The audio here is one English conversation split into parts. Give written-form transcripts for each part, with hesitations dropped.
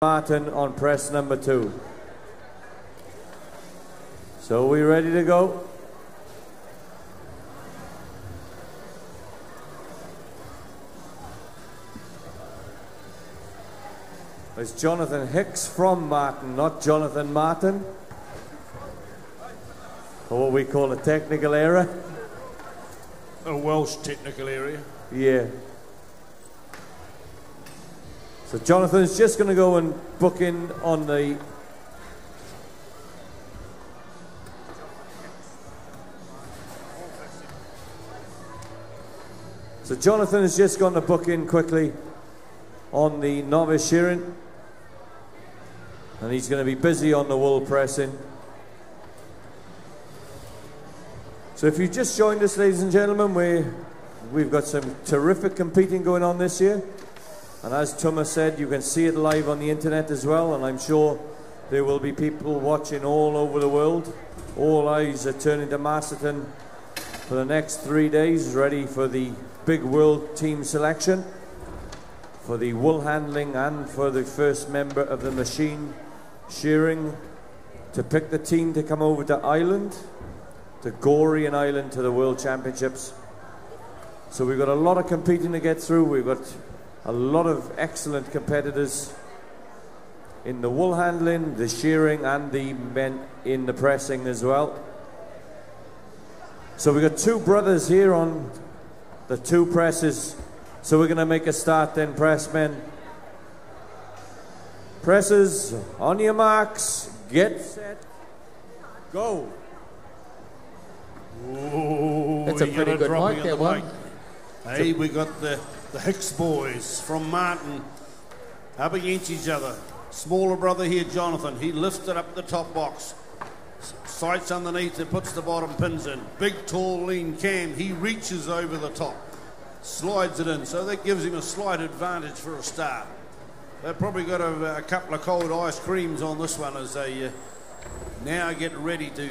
Masterton on press number 2. So we ready to go? It's Jonathan Hicks from Martin, not Jonathan Martin. Or what we call a technical error. A Welsh technical area. Yeah. So Jonathan's just going to go and book in on the... So Jonathan is just going to book in quickly on the Novice Shearing. And he's going to be busy on the wool pressing. So if you just joined us, ladies and gentlemen, we've got some terrific competing going on this year. And as Thomas said, you can see it live on the internet as well, and I'm sure there will be people watching all over the world. All eyes are turning to Masterton for the next 3 days, ready for the big world team selection, for the wool handling and for the first member of the machine shearing, to pick the team to come over to Ireland, to Gorey and Ireland, to the World Championships. So we've got a lot of competing to get through. We've got a lot of excellent competitors in the wool handling, the shearing, and the men in the pressing as well. So we've got two brothers here on the two presses. So we're going to make a start then, pressmen. Presses, on your marks, get set, go. Ooh, that's a pretty good mic, that one. Hey, we got the Hicks boys from Martin up against each other. Smaller brother here, Jonathan, he lifted up the top box. Sights underneath and puts the bottom pins in. Big, tall, lean Cam, he reaches over the top. Slides it in, so that gives him a slight advantage for a start. They've probably got a couple of cold ice creams on this one as they now get ready to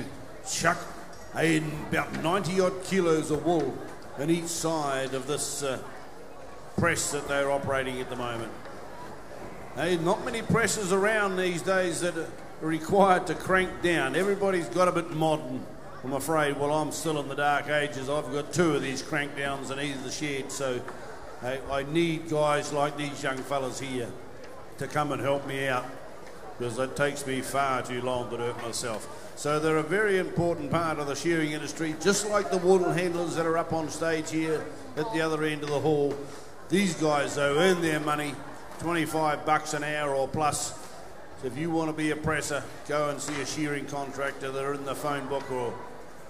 chuck about 90 odd kilos of wool on each side of this press that they're operating at the moment. Hey, not many presses around these days that are required to crank down. Everybody's got a bit modern, I'm afraid. Well, I'm still in the dark ages. I've got 2 of these crank downs in either shed, so hey, I need guys like these young fellas here to come and help me out, because it takes me far too long to do it myself. So they're a very important part of the shearing industry, just like the wool handlers that are up on stage here at the other end of the hall. These guys, though, earn their money, 25 bucks an hour or plus. So if you want to be a presser, go and see a shearing contractor. They're in the phone book, or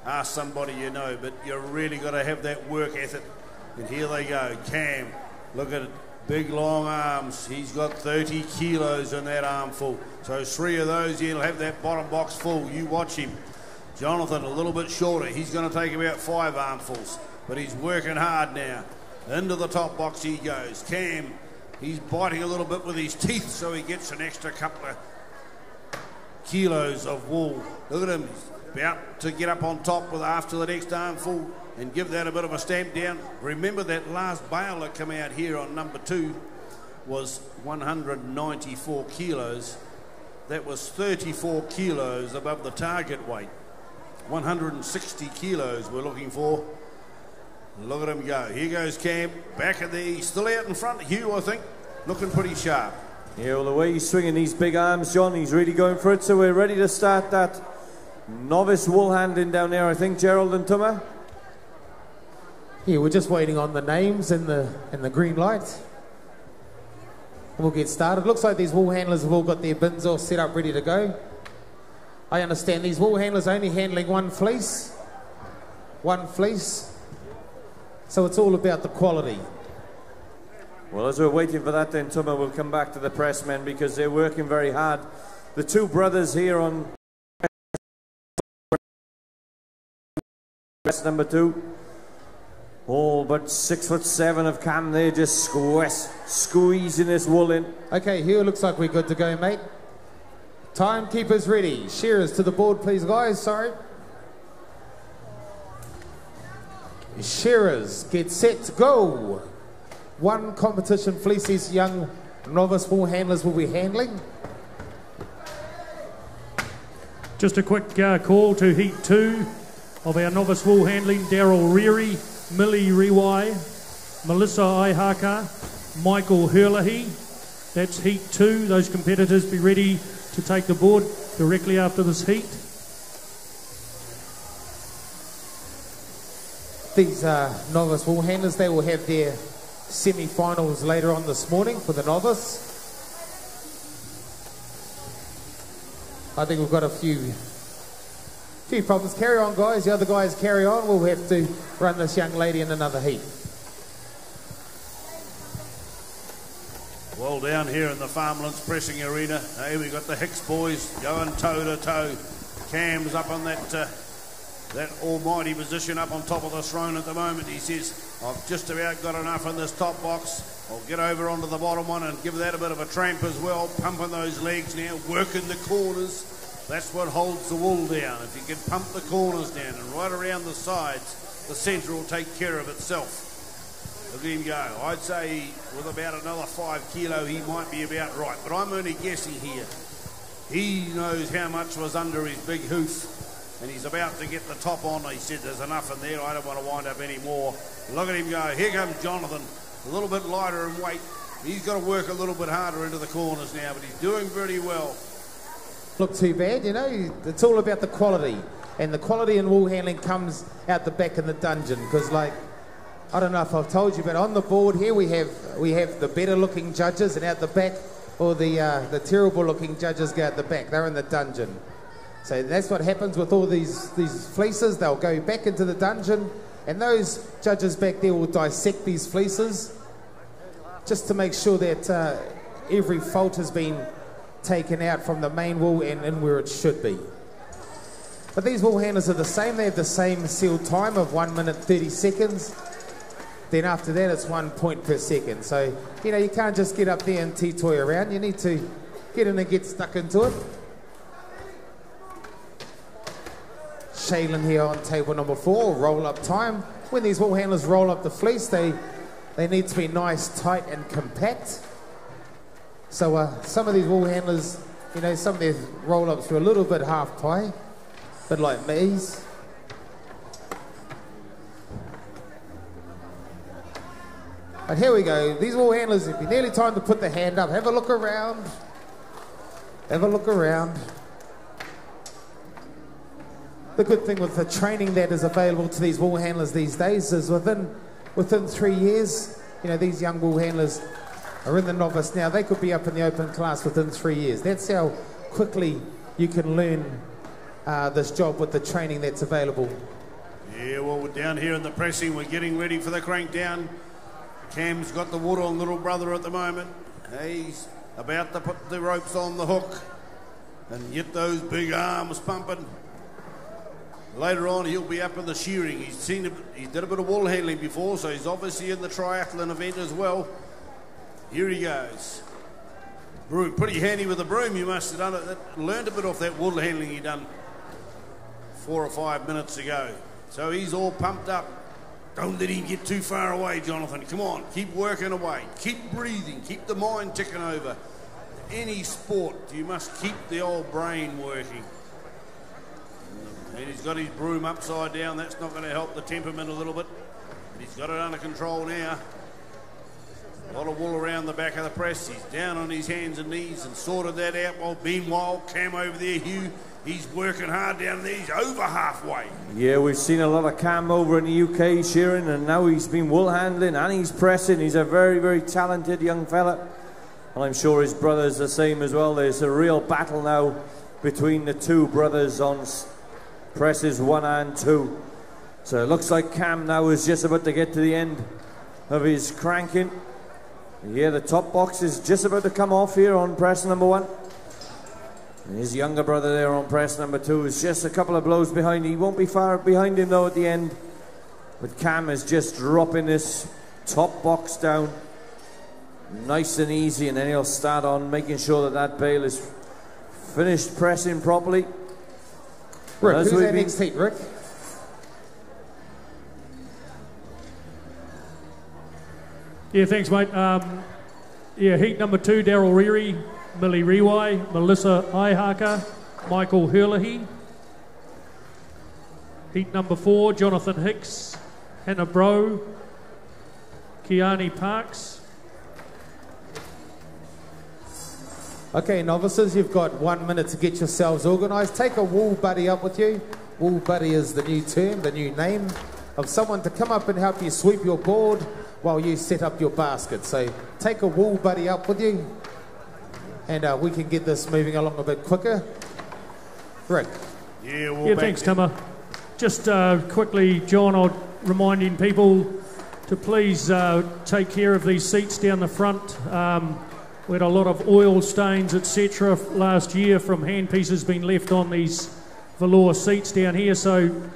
ask somebody you know, but you really got to have that work ethic. And here they go. Cam, look at it. Big long arms. He's got 30 kilos in that armful. So 3 of those, he'll have that bottom box full. You watch him. Jonathan, a little bit shorter. He's going to take about 5 armfuls, but he's working hard now. Into the top box he goes. Cam, he's biting a little bit with his teeth, so he gets an extra couple of kilos of wool. Look at him. He's about to get up on top with after the next armful and give that a bit of a stamp down. Remember that last bale that came out here on number 2 was 194 kilos. That was 34 kilos above the target weight. 160 kilos we're looking for. Look at him go. Here goes Cam. Back at the... Still out in front. Hugh, I think. Looking pretty sharp. Yeah, well, the way he's swinging these big arms, John, he's really going for it. So we're ready to start that novice wool handling down there, I think, Gerald and Tuma. Yeah, we're just waiting on the names and the green lights. We'll get started. Looks like these wool handlers have all got their bins all set up, ready to go. I understand these wool handlers are only handling one fleece. One fleece. So it's all about the quality. Well, as we're waiting for that then, Tuma, we'll come back to the pressmen because they're working very hard. The 2 brothers here on press number 2. All but 6'7" of Cam there, just squeezing this wool in. Okay, here looks like we're good to go, mate. Timekeepers ready. Shearers to the board, please, guys. Sorry. Shearers, get set, go. One competition fleece, these young novice wool handlers will be handling. Just a quick call to Heat 2 of our novice wool handling. Daryl Reary, Millie Rewai, Melissa Aihaka, Michael Hurlahi. That's Heat 2. Those competitors be ready to take the board directly after this heat. These novice wool handlers, they will have their semi-finals later on this morning for the novice. I think we've got a few problems. Carry on, guys. The other guys carry on. We'll have to run this young lady in another heat. Well, down here in the Farmlands Pressing Arena, hey, we got the Hicks boys going toe-to-toe. Cam's up on that almighty position up on top of the throne at the moment. He says, I've just about got enough in this top box. I'll get over onto the bottom one and give that a bit of a tramp as well. Pumping those legs now, working the corners. That's what holds the wool down. If you can pump the corners down and right around the sides, the centre will take care of itself. Look at him go. I'd say with about another 5 kilo, he might be about right. But I'm only guessing here. He knows how much was under his big hoof. And he's about to get the top on. He said there's enough in there. I don't want to wind up any more. Look at him go. Here comes Jonathan. A little bit lighter in weight. He's got to work a little bit harder into the corners now, but he's doing pretty well. Look too bad, you know. It's all about the quality. And the quality in wool handling comes out the back in the dungeon. Because, like, I don't know if I've told you, but on the board here we have the better looking judges, and out the back, or the terrible looking judges go out the back. They're in the dungeon. So that's what happens with all these fleeces. They'll go back into the dungeon, and those judges back there will dissect these fleeces just to make sure that every fault has been taken out from the main wool and in where it should be. But these wool handlers are the same. They have the same sealed time of 1 minute 30 seconds. Then after that, it's 1 point per second. So, you know, you can't just get up there and tee-toy around. You need to get in and get stuck into it. Shaylin here on table number 4, roll-up time. When these wool handlers roll up the fleece, they need to be nice, tight and compact. So some of these wool handlers, you know, some of their roll-ups are a little bit half-pie, a bit like me's. But here we go. These wool handlers, it'd be nearly time to put the hand up. Have a look around. Have a look around. The good thing with the training that is available to these wool handlers these days is within 3 years, you know, these young wool handlers are in the novice now. They could be up in the open class within 3 years. That's how quickly you can learn this job with the training that's available. Yeah, well, we're down here in the pressing. We're getting ready for the crank down. Cam's got the wood on little brother at the moment. He's about to put the ropes on the hook and get those big arms pumping. Later on, he'll be up in the shearing. He did a bit of wool handling before, so he's obviously in the triathlon event as well. Here he goes. Broom, pretty handy with the broom. You must have done it. Learned a bit off that wool handling he done 4 or 5 minutes ago. So he's all pumped up. Don't let him get too far away, Jonathan. Come on, keep working away. Keep breathing. Keep the mind ticking over. Any sport, you must keep the old brain working. And he's got his broom upside down. That's not going to help the temperament a little bit. But he's got it under control now. A lot of wool around the back of the press. He's down on his hands and knees and sorted that out. Well, meanwhile, Cam over there, Hugh, he's working hard down there. He's over halfway. Yeah, we've seen a lot of Cam over in the UK, shearing, and now he's been wool handling and he's pressing. He's a very, very talented young fella. And I'm sure his brother's the same as well. There's a real battle now between the two brothers on presses 1 and 2. So it looks like Cam now is just about to get to the end of his cranking. Yeah, the top box is just about to come off here on press number 1. And his younger brother there on press number 2 is just a couple of blows behind. He won't be far behind him though at the end. But Cam is just dropping this top box down nice and easy, and then he'll start on making sure that that bale is finished pressing properly. Rick, who's our next heat, Rick? Yeah, thanks, mate. Yeah, heat number 2, Daryl Reary, Millie Riwai, Melissa Aihaka, Michael Hurley. Heat number 4, Jonathan Hicks, Hannah Bro, Kiani Parks. Okay, novices, you've got 1 minute to get yourselves organised. Take a wool buddy up with you. Wool buddy is the new term, the new name of someone to come up and help you sweep your board while you set up your basket. So take a wool buddy up with you, and we can get this moving along a bit quicker. Rick. Yeah, thanks, Timmer. Just quickly, John, I'm reminding people to please take care of these seats down the front. We had a lot of oil stains, etc. last year from hand pieces being left on these velour seats down here, so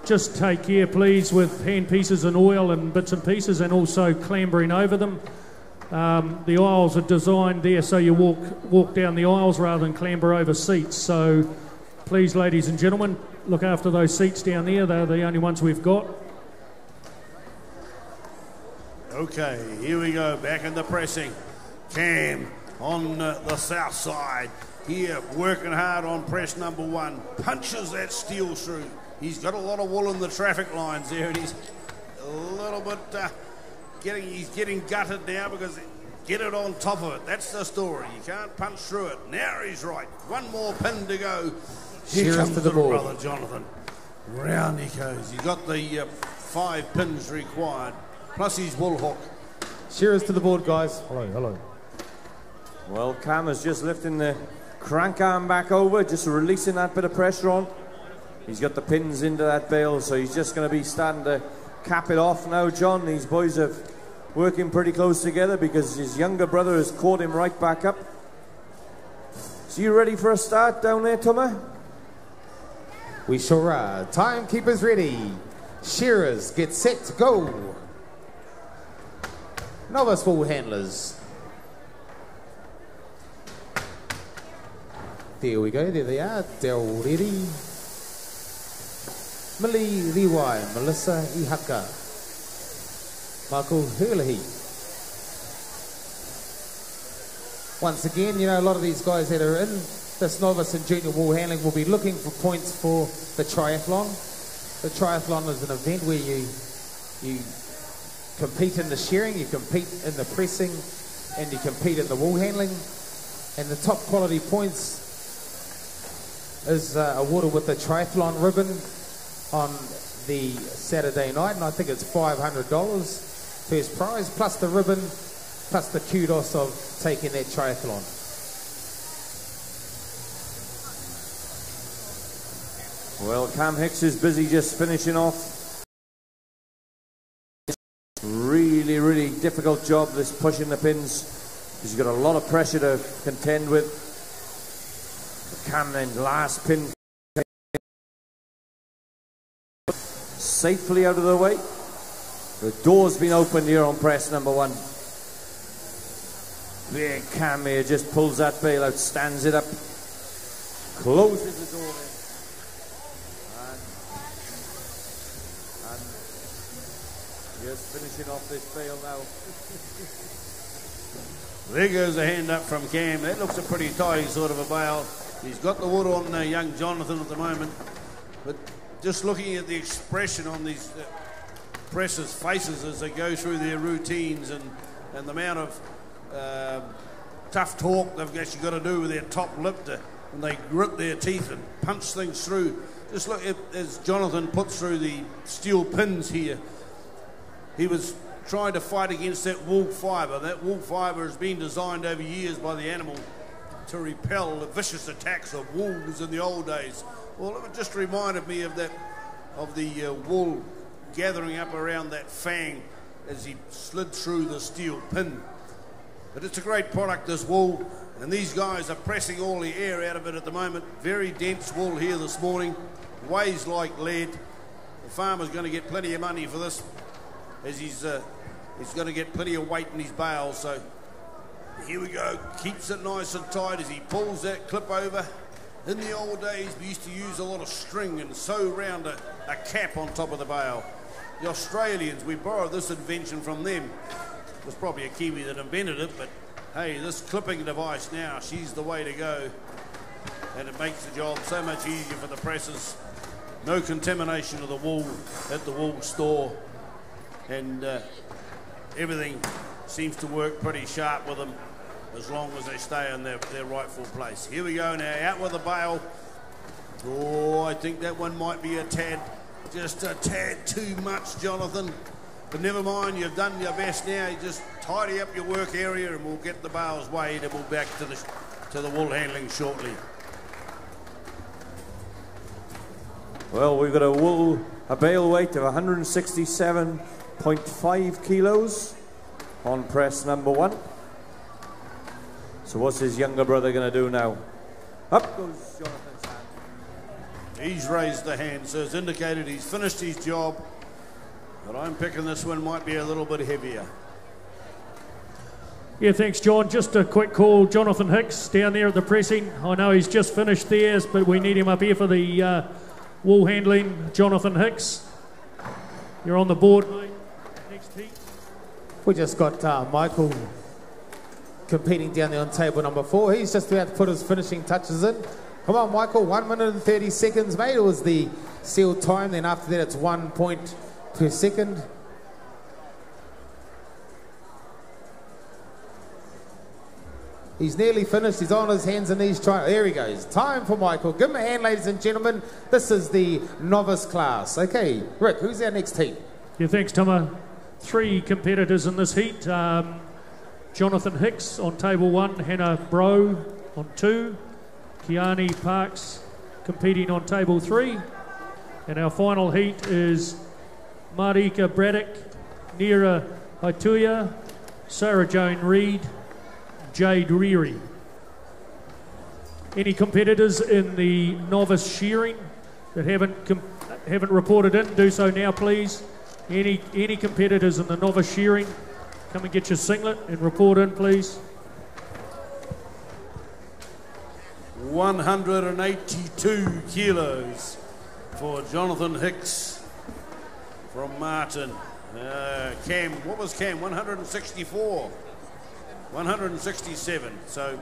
just take care, please, with hand pieces and oil and bits and pieces, and also clambering over them. The aisles are designed there so you walk down the aisles rather than clamber over seats. So please, ladies and gentlemen, look after those seats down there. They're the only ones we've got. Okay, here we go, back in the pressing. Cam on the south side. Here, working hard on press number 1. Punches that steel through. He's got a lot of wool in the traffic lines there, and he's a little bit he's getting gutted now because get it on top of it. That's the story. You can't punch through it. Now he's right. 1 more pin to go. Here comes the brother Jonathan. Round he goes. He's got the 5 pins required, plus his wool hook. Shearers to the board, guys. Hello. Well, Cam is just lifting the crank arm back over, just releasing that bit of pressure on. He's got the pins into that bale, so he's just going to be starting to cap it off now, John. These boys are working pretty close together because his younger brother has caught him right back up. So you ready for a start down there, Tuma? We sure are. Timekeepers ready. Shearers, get set to go. Novice wool handlers. There we go, there they are. Daryl Reary, Millie Riwai, Melissa Ihaka, Michael Hurley. Once again, you know, a lot of these guys that are in this novice and junior wool handling will be looking for points for the triathlon. The triathlon is an event where you compete in the shearing, you compete in the pressing, and you compete in the wool handling. And the top quality points is awarded with the triathlon ribbon on the Saturday night, and I think it's $500 first prize, plus the ribbon, plus the kudos of taking that triathlon. Well, Cam Hicks is busy just finishing off. Really difficult job, this pushing the pins. He's got a lot of pressure to contend with. Cam then last pin safely out of the way. The door's been opened here on press number 1. Big Cam here just pulls that bale out, stands it up, closes the door in. And just finishing off this bale now. There goes a hand up from Cam. That looks a pretty tidy sort of a bale. He's got the wood on young Jonathan at the moment, but just looking at the expression on these pressers' faces as they go through their routines and the amount of tough talk they've actually got to do with their top lip and they grit their teeth and punch things through. Just look at, as Jonathan puts through the steel pins here, he was trying to fight against that wool fibre. That wool fibre has been designed over years by the animal to repel the vicious attacks of wolves in the old days. Well, it just reminded me of that, of the wool gathering up around that fang as he slid through the steel pin. But it's a great product, this wool, and these guys are pressing all the air out of it at the moment. Very dense wool here this morning, weighs like lead. The farmer's going to get plenty of money for this, as he's going to get plenty of weight in his bales. So here we go, keeps it nice and tight as he pulls that clip over. In the old days, we used to use a lot of string and sew round a cap on top of the bale. The Australians, we borrowed this invention from them. It was probably a Kiwi that invented it, but hey, this clipping device now, she's the way to go. And it makes the job so much easier for the presses. No contamination of the wool at the wool store. And everything seems to work pretty sharp with them as long as they stay in their rightful place. Here we go now, out with the bale. Oh, I think that one might be just a tad too much, Jonathan. But never mind, you've done your best now. You just tidy up your work area and we'll get the bales weighed and we'll back to the wool handling shortly. Well, we've got a bale weight of 167.5 kilos on press number 1. So what's his younger brother going to do now? Up goes Jonathan's hand. He's raised the hand, so it's indicated he's finished his job. But I'm picking this one might be a little bit heavier. Yeah, thanks, John. Just a quick call. Jonathan Hicks down there at the pressing. I know he's just finished theirs, but we need him up here for the wool handling. Jonathan Hicks, you're on the board, mate. Next heat. We just got Michael competing down there on table number 4. He's just about to put his finishing touches in. Come on, Michael, 1 minute and 30 seconds, mate. It was the sealed time. Then after that, it's 1 point per second. He's nearly finished. He's on his hands and knees trying. There he goes. Time for Michael. Give him a hand, ladies and gentlemen. This is the novice class. Okay, Rick, who's our next heat? Yeah, thanks, Tuma. 3 competitors in this heat. Jonathan Hicks on table 1, Hannah Bro on 2, Kiani Parks competing on table 3, and our final heat is Marika Braddock, Nira Haituia, Sarah Joan Reid, Jade Reary. Any competitors in the novice shearing that haven't reported in, do so now, please. Any competitors in the novice shearing, come and get your singlet and report in, please. 182 kilos for Jonathan Hicks from Martin. Cam, what was Cam? 164. 167. So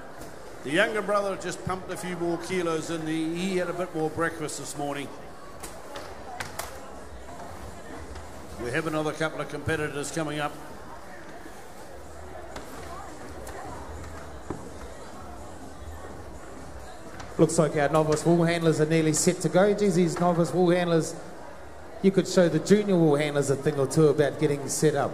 the younger brother just pumped a few more kilos in. He had a bit more breakfast this morning. We have another couple of competitors coming up. Looks like our novice wool handlers are nearly set to go. Geez, these novice wool handlers, you could show the junior wool handlers a thing or two about getting set up.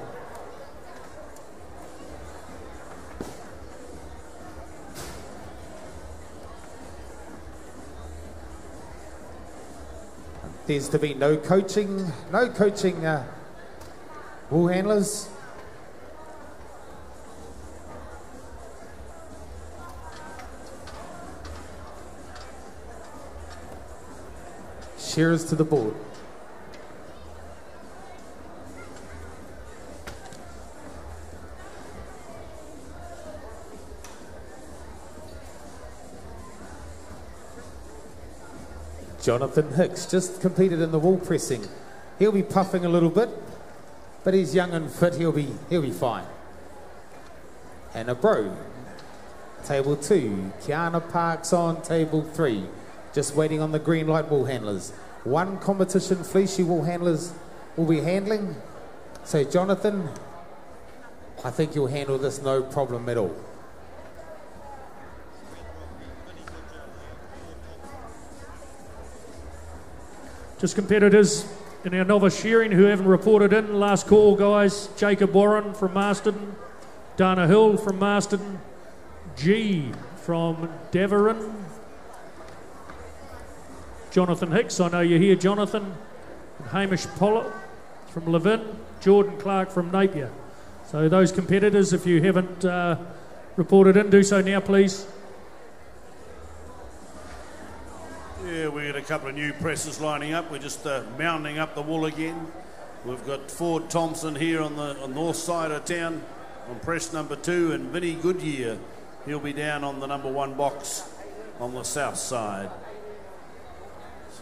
There's to be no coaching wool handlers. Shears to the board. Jonathan Hicks just competed in the wool pressing. He'll be puffing a little bit, but he's young and fit. He'll be fine. And a bro. Table 2. Kiana Parks on table 3. Just waiting on the green light wool handlers. 1 competition fleecey wool handlers will be handling. So Jonathan, I think you'll handle this no problem at all. Just competitors in our novice shearing who haven't reported in. Last call, guys. Jacob Warren from Masterton. Dana Hill from Masterton. G from Deveron. Jonathan Hicks, I know you're here, Jonathan. And Hamish Pollock from Levin. Jordan Clark from Napier. So those competitors, if you haven't reported in, do so now, please. Yeah, we got a couple of new presses lining up. We're just mounting up the wool again. We've got Ford Thompson here on the north side of town on press number 2, and Vinny Goodyear, he'll be down on the number 1 box on the south side.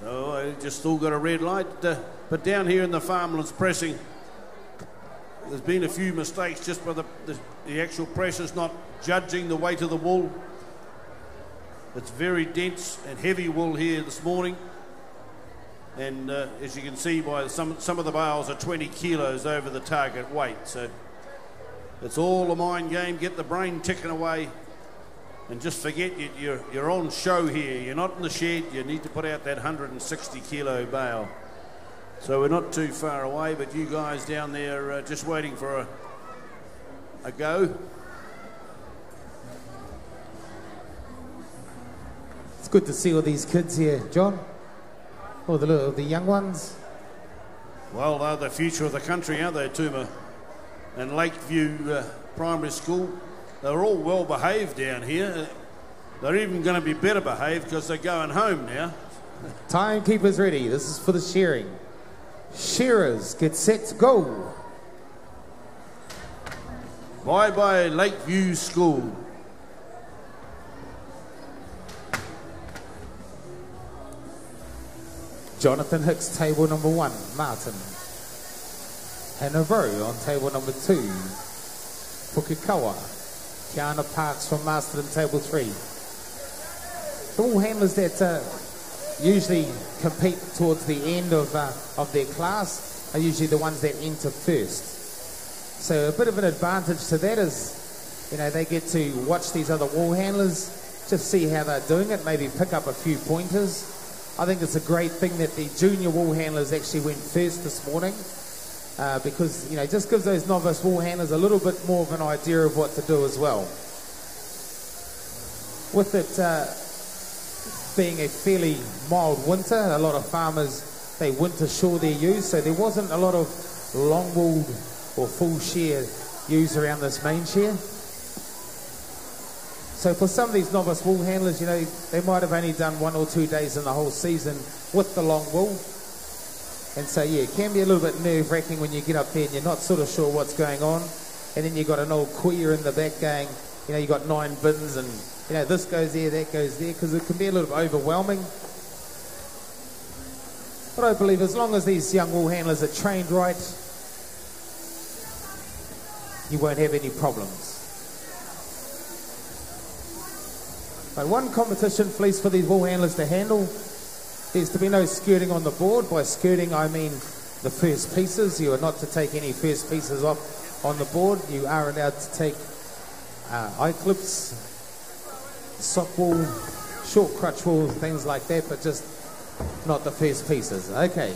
So I just still got a red light, but down here in the farmlands pressing, there's been a few mistakes just by the the actual press is not judging the weight of the wool. It's very dense and heavy wool here this morning. And as you can see, by some of the bales are 20 kilos over the target weight. So it's all a mind game. Get the brain ticking away. And just forget you're on show here. You're not in the shed. You need to put out that 160 kilo bale. So we're not too far away, but you guys down there just waiting for a go. It's good to see all these kids here, John. All the young ones. Well, they're the future of the country, aren't they, Tuma? And Lakeview Primary School. They're all well behaved down here. They're even going to be better behaved because they're going home now. Timekeeper's ready. This is for the shearing. Shearers, get set, go. Bye-bye Lakeview School. Jonathan Hicks, table number 1, Martin. Hannah Rowe on table number 2, Pukikawa. Kiana Parks from Masterton, table 3. The wool handlers that usually compete towards the end of their class are usually the ones that enter first. So a bit of an advantage to that is, you know, they get to watch these other wool handlers, just see how they're doing it, maybe pick up a few pointers. I think it's a great thing that the junior wool handlers actually went first this morning because, you know, just gives those novice wool handlers a little bit more of an idea of what to do as well. With it being a fairly mild winter, a lot of farmers, they winter shore their ewes, so there wasn't a lot of long wool or full shear ewes around this main shear. So for some of these novice wool handlers, you know, they might have only done 1 or 2 days in the whole season with the long wool. And so, yeah, it can be a little bit nerve-wracking when you get up there and you're not sort of sure what's going on. And then you've got an old queer in the back going, you know, you've got 9 bins and, you know, this goes there, that goes there, because it can be a little bit overwhelming. But I believe as long as these young wool handlers are trained right, you won't have any problems. But one competition fleece for these wool handlers to handle, there's to be no skirting on the board. By skirting, I mean the first pieces. You are not to take any first pieces off on the board. You are allowed to take eye clips, sock wool, short crutch wool, things like that, but just not the first pieces. Okay,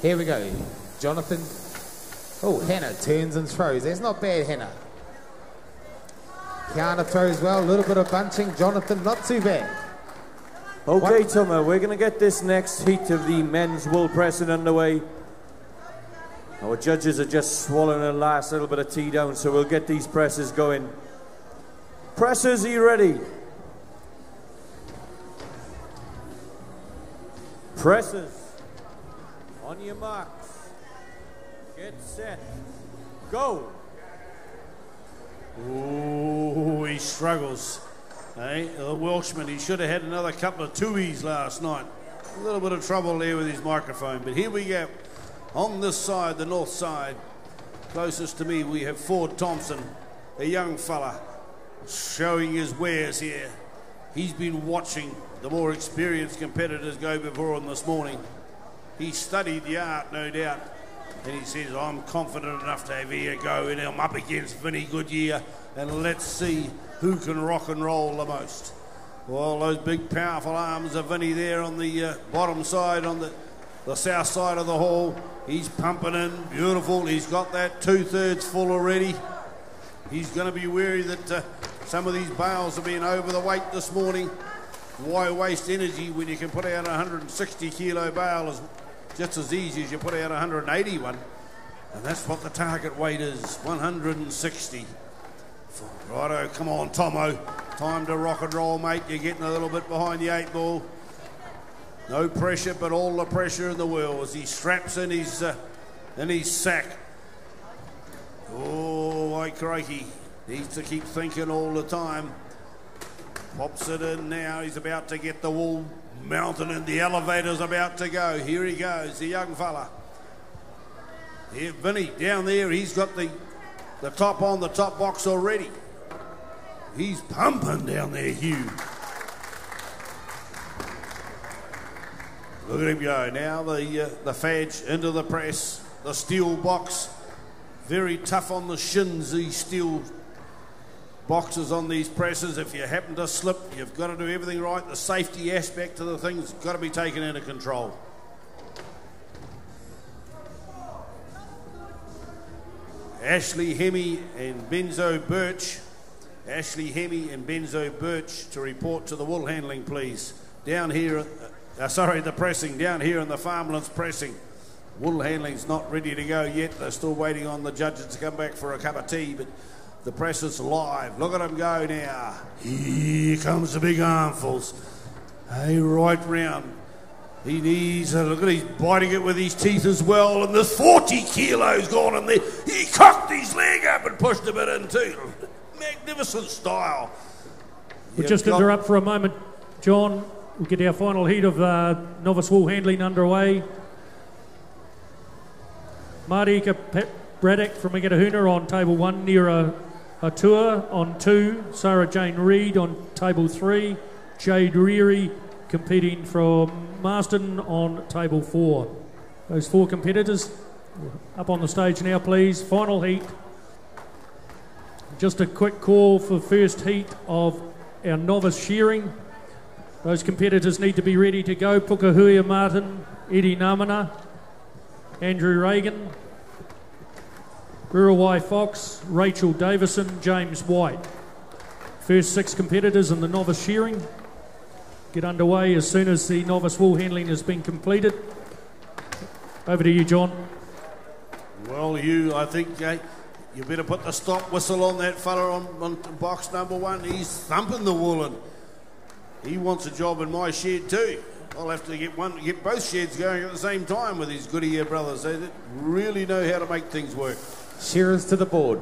here we go. Jonathan. Oh, Hannah turns and throws. That's not bad, Hannah. Kiana throws well, a little bit of bunching. Jonathan, not too bad. Okay, Tuma, we're going to get this next heat of the men's wool pressing underway. Our judges are just swallowing the last little bit of tea down, so we'll get these presses going. Pressers, are you ready? Pressers, on your marks, get set, go. Ooh, he struggles. Hey, the Welshman, he should have had another couple of twoies last night. A little bit of trouble there with his microphone, but here we go. On this side, the north side, closest to me, we have Ford Thompson, a young fella, showing his wares here. He's been watching the more experienced competitors go before him this morning. He studied the art, no doubt. And he says, I'm confident enough to have here go, and I'm up against Vinny Goodyear, and let's see who can rock and roll the most. Well, those big, powerful arms of Vinny there on the bottom side, on the south side of the hall. He's pumping in, beautiful. He's got that 2/3 full already. He's going to be wary that some of these bales have been over the weight this morning. Why waste energy when you can put out a 160 kilo bale just as easy as you put out 181, and that's what the target weight is, 160. Righto, come on, Tomo. Time to rock and roll, mate. You're getting a little bit behind the 8 ball. No pressure, but all the pressure in the world as he straps in his sack. Oh, my crikey. Needs to keep thinking all the time. Pops it in now. He's about to get the wool mountain and the elevator's about to go. Here he goes, the young fella. Here, Vinny, down there, he's got the the top on the top box already. He's pumping down there, Hugh. Look at him go. Now the fadge into the press. The steel box. Very tough on the shins, these steel boxes on these presses. If you happen to slip, you've got to do everything right. The safety aspect of the thing's got to be taken into control. Ashley Hemi and Benzo Birch. Ashley Hemi and Benzo Birch to report to the Woolhandling, please. Down here, the pressing, down here in the farmlands pressing. Woolhandling's not ready to go yet. They're still waiting on the judges to come back for a cup of tea, but the press is live. Look at them go now. Here comes the big armfuls. Hey, right round. He needs a look at he's biting it with his teeth as well, and there's 40 kilos gone in there. He cocked his leg up and pushed a bit in too. Magnificent style. We'll just interrupt for a moment, John. We'll get our final heat of novice wool handling underway. Marika Braddock from Ingatahuna on table 1, Nira Atua on 2, Sarah Jane Reid on table 3, Jade Reary competing from Masterton on table 4. Those 4 competitors up on the stage now, please. Final heat. Just a quick call for first heat of our novice shearing. Those competitors need to be ready to go. Pukahuia Martin, Eddie Namana, Andrew Reagan, Rurawai Fox, Rachel Davison, James White. First 6 competitors in the novice shearing. Get underway as soon as the novice wool handling has been completed. Over to you, John. Well, Hugh, I think you better put the stop whistle on that fella on box number 1. He's thumping the wool and he wants a job in my shed too. I'll have to get both sheds going at the same time with these Goodyear brothers. They really know how to make things work. Shearers to the board.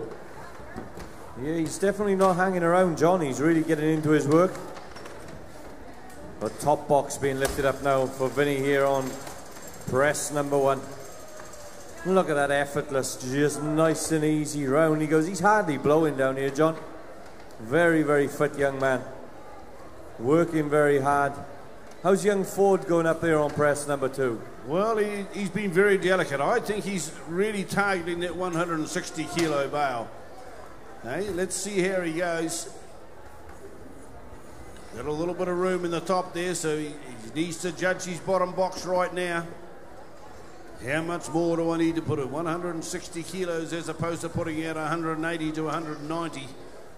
Yeah, he's definitely not hanging around, John. He's really getting into his work. The top box being lifted up now for Vinny here on press number 1. Look at that effortless, just nice and easy round. He goes, he's hardly blowing down here, John. Very, very fit young man. Working very hard. How's young Ford going up there on press number 2? Well, he's been very delicate. I think he's really targeting that 160 kilo bale. Hey, let's see how he goes. Got a little bit of room in the top there, so he needs to judge his bottom box right now. How much more do I need to put in? 160 kilos as opposed to putting out 180 to 190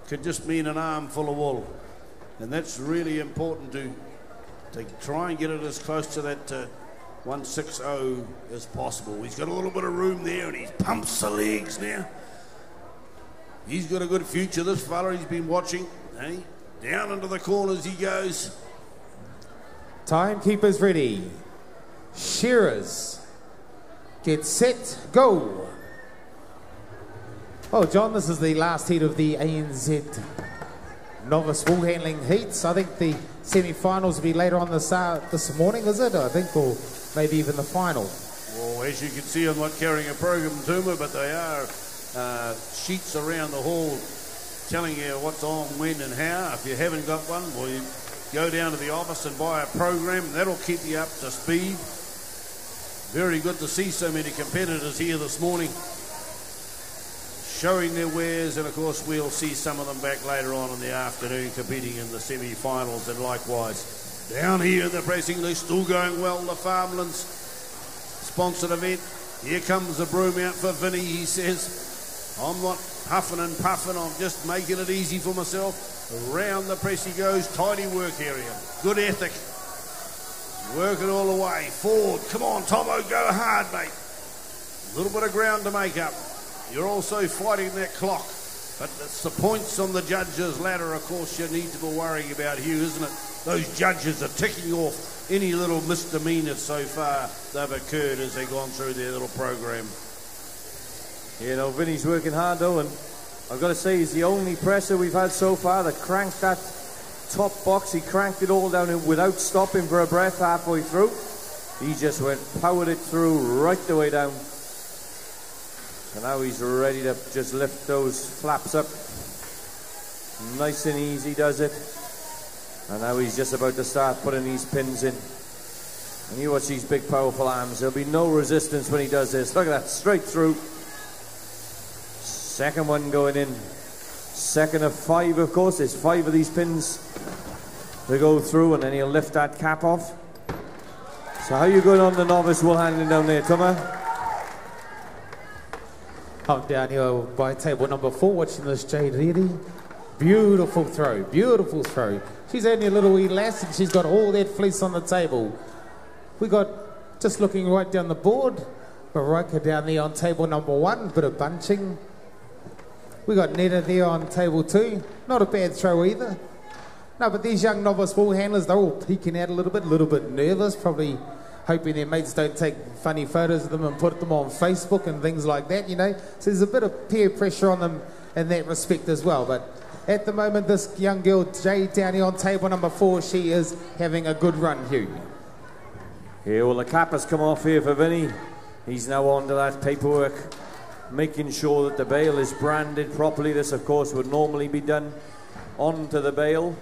could just mean an arm full of wool. And that's really important to try and get it as close to that 160 as possible. He's got a little bit of room there and he pumps the legs now. He's got a good future, this fella. He's been watching. Hey, down into the corners he goes. Timekeepers ready. Shearers. Get set, go. Oh, John, this is the last heat of the ANZ novice wool handling heats. I think the semi-finals will be later on this morning, is it? I think, or maybe even the final. Well, as you can see, I'm not carrying a program to me, but they are sheets around the hall telling you what's on, when and how. If you haven't got one, well, you go down to the office and buy a program. That'll keep you up to speed. Very good to see so many competitors here this morning showing their wares, and of course we'll see some of them back later on in the afternoon competing in the semi-finals, and likewise down here in the pressing list, still going well, the Farmlands sponsored event. Here comes the broom out for Vinny. He says, I'm not huffing and puffing, I'm just making it easy for myself. Around the press he goes, tidy work area, good ethic, working all the way forward. Come on, Tomo, go hard, mate. A little bit of ground to make up. You're also fighting that clock, but it's the points on the judges' ladder, of course, you need to be worrying about, Hugh, isn't it? Those judges are ticking off any little misdemeanors so far they've occurred as they've gone through their little program. You know, Vinny's working hard though, and I've got to say he's the only presser we've had so far that cranked that top box. He cranked it all down without stopping for a breath halfway through. He just powered it through right the way down. So now he's ready to just lift those flaps up. Nice and easy does it. And now he's just about to start putting these pins in. And you watch these big powerful arms. There'll be no resistance when he does this. Look at that, straight through. Second one going in. Second of 5, of course. There's 5 of these pins to go through, and then he'll lift that cap off. So how are you going on the novice wool handling down there, Tuma? I'm down here by table number 4 watching this Jade Reedy. Beautiful throw, beautiful throw. She's only a little wee lass and she's got all that fleece on the table. We got, just looking right down the board, Baraka down there on table number 1, bit of bunching. We got Netta there on table 2, not a bad throw either. No, but these young novice wool handlers, they're all peeking out a little bit nervous, probably hoping their mates don't take funny photos of them and put them on Facebook and things like that, you know. So there's a bit of peer pressure on them in that respect as well. But at the moment, this young girl, Jade, down here on table number 4, she is having a good run, Hugh. Yeah, well, the cap has come off here for Vinny. He's now on to that paperwork, making sure that the bale is branded properly. This, of course, would normally be done onto the bale.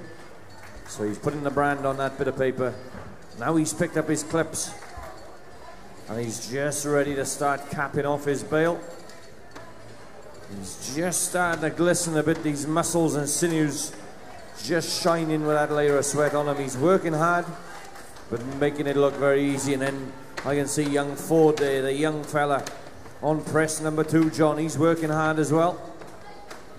So he's putting the brand on that bit of paper. Now he's picked up his clips. And he's just ready to start capping off his bale. He's just starting to glisten a bit, these muscles and sinews just shining with that layer of sweat on him. He's working hard, but making it look very easy. And then I can see young Ford there, the young fella on press number 2, John. He's working hard as well.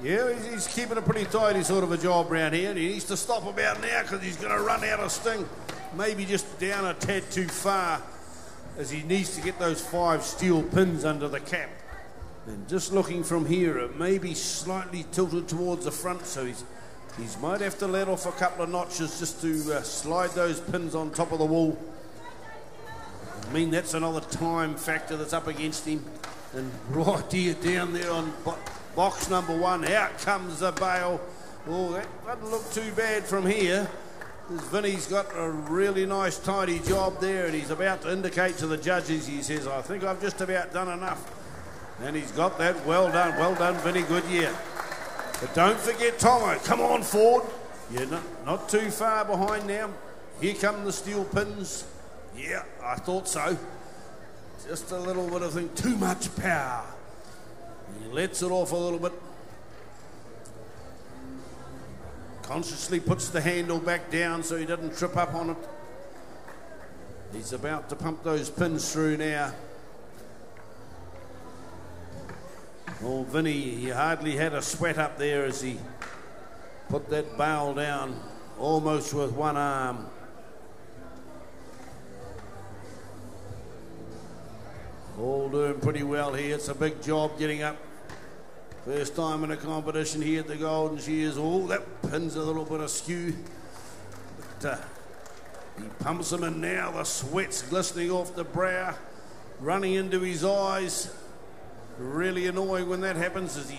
Yeah, he's keeping a pretty tidy sort of a job around here, and he needs to stop about now because he's going to run out of sting. Maybe just down a tad too far, as he needs to get those 5 steel pins under the cap. And just looking from here, it may be slightly tilted towards the front, so he's might have to let off a couple of notches just to slide those pins on top of the wool. I mean, that's another time factor that's up against him. And right here, down there on box number 1, out comes the bale. Oh, that doesn't look too bad from here. Vinny's got a really nice tidy job there, and he's about to indicate to the judges, he says, I think I've just about done enough. And he's got that. Well done, Vinny, good year. But don't forget Tomo. Come on, Ford. You're not too far behind now. Here come the steel pins. Yeah, I thought so. Just a little bit of thing, too much power. He lets it off a little bit. Consciously puts the handle back down so he doesn't trip up on it. He's about to pump those pins through now. Oh, Vinny, he hardly had a sweat up there as he put that bale down almost with one arm. All doing pretty well here. It's a big job getting up. First time in a competition here at the Golden Shears. Oh, that pin's a little bit askew. But he pumps them in now. The sweat's glistening off the brow, running into his eyes. Really annoying when that happens, as he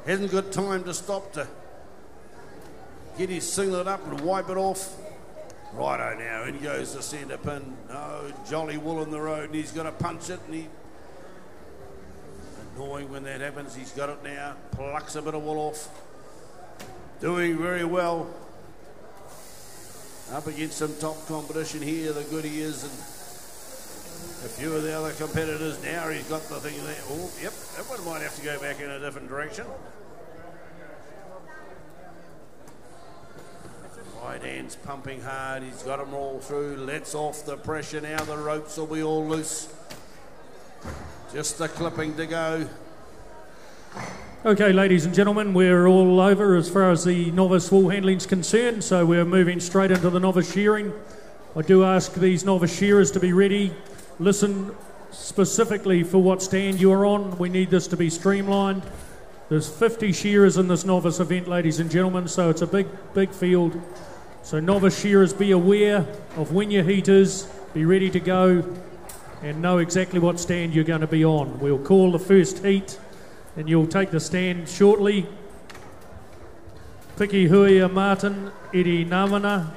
hasn't got time to stop to get his singlet up and wipe it off. Righto now, in goes the centre pin. No, jolly wool in the road, and he's got to punch it, and he... Annoying when that happens. He's got it now, plucks a bit of wool off. Doing very well. Up against some top competition here, the good he is, and a few of the other competitors. Now he's got the thing there. Oh, yep, that one might have to go back in a different direction. Right hand's pumping hard. He's got them all through. Lets off the pressure now. The ropes will be all loose. Just the clipping to go. Okay, ladies and gentlemen, we're all over as far as the novice wool handling is concerned, so we're moving straight into the novice shearing. I do ask these novice shearers to be ready. Listen specifically for what stand you're on. We need this to be streamlined. There's 50 shearers in this novice event, ladies and gentlemen, so it's a big field. So novice shearers, be aware of when your heat is, be ready to go, and know exactly what stand you're going to be on. We'll call the first heat, and you'll take the stand shortly. Piki Huia Martin, Eddie Namana,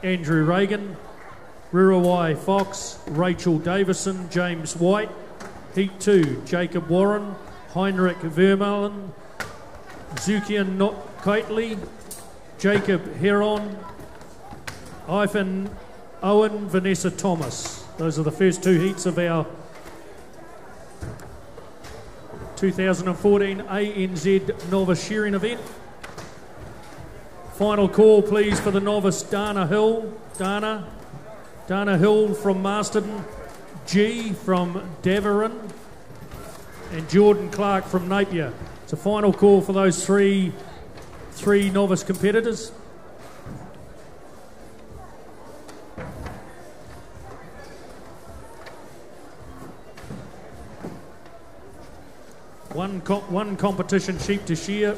Andrew Reagan, Rirawai Fox, Rachel Davison, James White. Heat 2, Jacob Warren, Heinrich Vermeulen, Zukian Keitley, Jacob Heron, Ivan Owen, Vanessa Thomas. Those are the first two heats of our 2014 ANZ Novice Shearing event. Final call, please, for the novice Dana Hill. Dana Hill from Masterton, G from Daverin, and Jordan Clark from Napier. It's a final call for those three novice competitors. One competition sheep to shear.